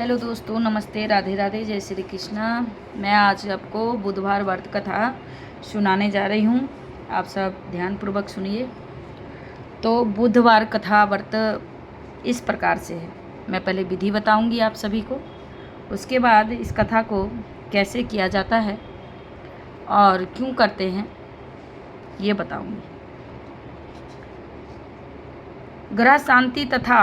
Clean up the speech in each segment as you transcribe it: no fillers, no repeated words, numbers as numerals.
Hello दोस्तों, नमस्ते, राधे राधे, जय श्री कृष्णा। मैं आज आपको बुधवार व्रत कथा सुनाने जा रही हूँ। आप सब ध्यानपूर्वक सुनिए। तो बुधवार कथा व्रत इस प्रकार से है। मैं पहले विधि बताऊंगी आप सभी को, उसके बाद इस कथा को कैसे किया जाता है और क्यों करते हैं ये बताऊंगी। ग्रह शांति तथा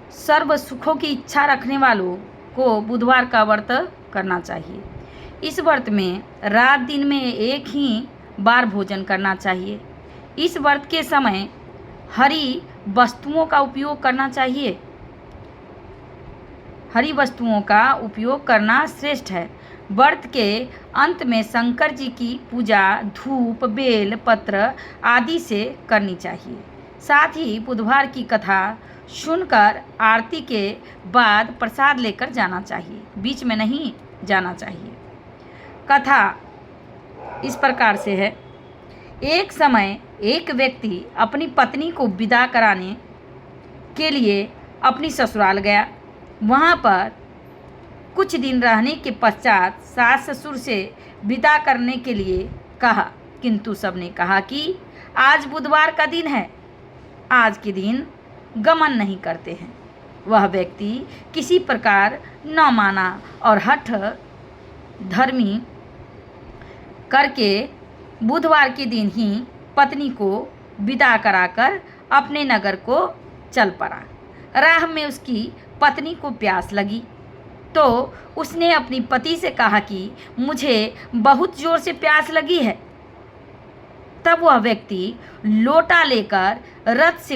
सर्व सुखों की इच्छा रखने वालों को बुधवार का व्रत करना चाहिए। इस व्रत में रात दिन में एक ही बार भोजन करना चाहिए। इस व्रत के समय हरी वस्तुओं का उपयोग करना चाहिए। हरी वस्तुओं का उपयोग करना श्रेष्ठ है। व्रत के अंत में शंकर जी की पूजा धूप बेल पत्र आदि से करनी चाहिए। साथ ही बुधवार की कथा सुनकर आरती के बाद प्रसाद लेकर जाना चाहिए, बीच में नहीं जाना चाहिए। कथा इस प्रकार से है। एक समय एक व्यक्ति अपनी पत्नी को विदा कराने के लिए अपनी ससुराल गया। वहाँ पर कुछ दिन रहने के पश्चात सास ससुर से विदा करने के लिए कहा, किंतु सबने कहा कि आज बुधवार का दिन है, आज के दिन गमन नहीं करते हैं। वह व्यक्ति किसी प्रकार न माना और हठ धर्मी करके बुधवार के दिन ही पत्नी को विदा कराकर अपने नगर को चल पड़ा। राह में उसकी पत्नी को प्यास लगी तो उसने अपनी पति से कहा कि मुझे बहुत जोर से प्यास लगी है। तब वह व्यक्ति लोटा लेकर रथ से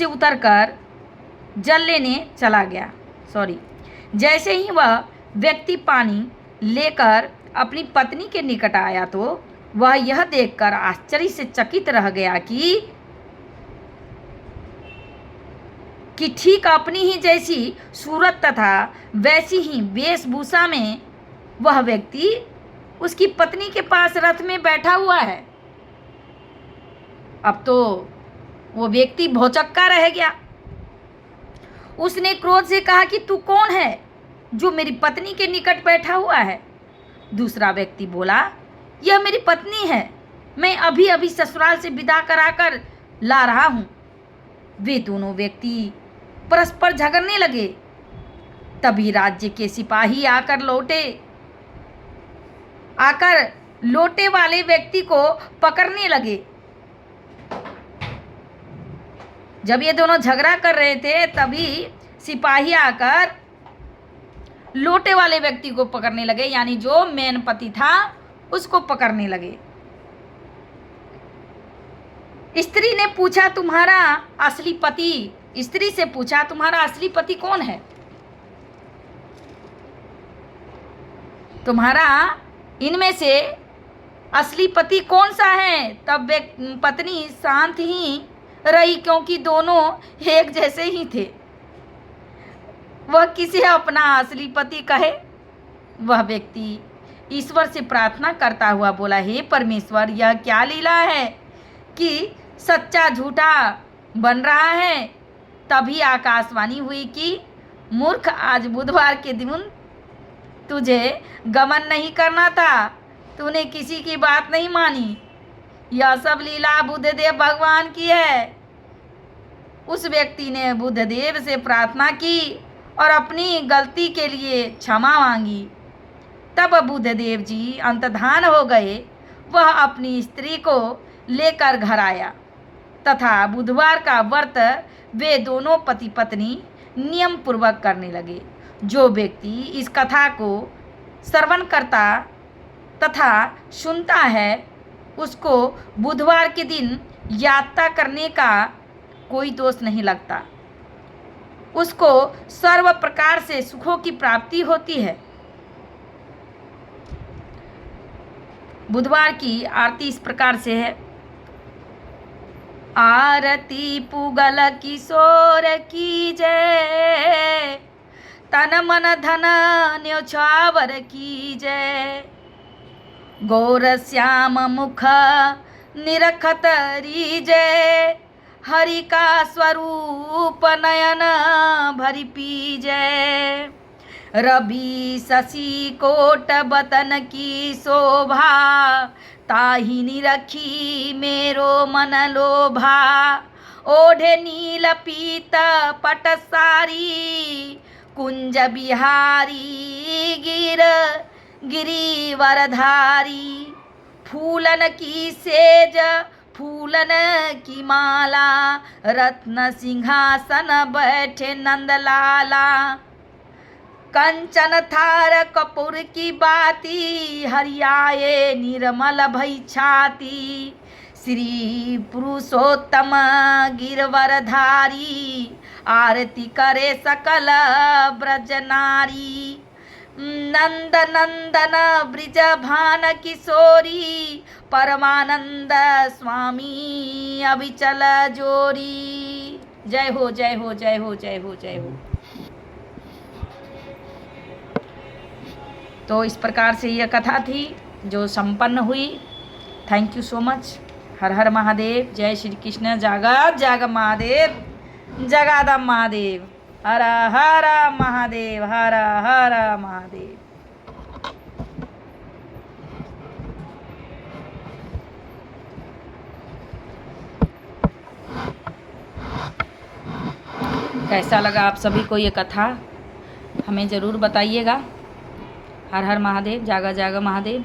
उतरकर जल लेने चला गया। जैसे ही वह व्यक्ति पानी लेकर अपनी पत्नी के निकट आया तो वह यह देखकर आश्चर्य से चकित रह गया कि ठीक अपनी ही जैसी सूरत तथा वैसी ही वेशभूषा में वह व्यक्ति उसकी पत्नी के पास रथ में बैठा हुआ है। अब तो वो व्यक्ति भौचक्का रह गया। उसने क्रोध से कहा कि तू कौन है जो मेरी पत्नी के निकट बैठा हुआ है? दूसरा व्यक्ति बोला, यह मेरी पत्नी है, मैं अभी अभी ससुराल से विदा कराकर ला रहा हूँ। वे दोनों व्यक्ति परस्पर झगड़ने लगे। तभी राज्य के सिपाही आकर लोटे वाले व्यक्ति को पकड़ने लगे। जब ये दोनों झगड़ा कर रहे थे तभी सिपाही आकर लोटे वाले व्यक्ति को पकड़ने लगे, यानी जो मेन पति था उसको पकड़ने लगे। स्त्री से पूछा तुम्हारा असली पति कौन है? तुम्हारा इनमें से असली पति कौन सा है? तब पत्नी शांत ही रही, क्योंकि दोनों एक जैसे ही थे। वह किसे अपना असली पति कहे? वह व्यक्ति ईश्वर से प्रार्थना करता हुआ बोला, हे परमेश्वर, यह क्या लीला है कि सच्चा झूठा बन रहा है? तभी आकाशवाणी हुई कि मूर्ख, आज बुधवार के दिन तुझे गमन नहीं करना था, तूने किसी की बात नहीं मानी। यह सब लीला बुद्धदेव भगवान की है। उस व्यक्ति ने बुद्धदेव से प्रार्थना की और अपनी गलती के लिए क्षमा मांगी। तब बुद्धदेव जी अंतर्धान हो गए। वह अपनी स्त्री को लेकर घर आया तथा बुधवार का व्रत वे दोनों पति पत्नी नियम पूर्वक करने लगे। जो व्यक्ति इस कथा को श्रवण करता तथा सुनता है उसको बुधवार के दिन यात्रा करने का कोई दोष नहीं लगता। उसको सर्व प्रकार से सुखों की प्राप्ति होती है। बुधवार की आरती इस प्रकार से है। आरती पुगल किशोर की जय, तन मन धन न्योछावर की जय। गौर श्याम मुख निरखत री जय, हरि का स्वरूप नयन भरि पीजै। रवि शशि कोट बतन की शोभा, ताहि निरखी मेरो मन लोभा। ओढ़े नील पीत पट सारी, कुंज बिहारी गिरिवरधारी। फूलन की सेज फूलन की माला, रत्न सिंहासन बैठे नंदलाला। कंचन थार कपूर की बाती, हरियाए निर्मल भई छाती। श्री पुरुषोत्तम गिरवरधारी, आरती करे सकल ब्रज नारी। नंद नंदन ब्रिज भान किशोरी, परमानंद स्वामी अविचल जोरी। जय हो जय हो जय हो जय हो जय हो। तो इस प्रकार से यह कथा थी जो संपन्न हुई। Thank you so much. हर हर महादेव। जय श्री कृष्ण। जागत जाग महादेव, जगादम महादेव। हर हर महादेव, हर हर महादेव। कैसा लगा आप सभी को ये कथा, हमें ज़रूर बताइएगा। हर हर महादेव। जागा जागा महादेव।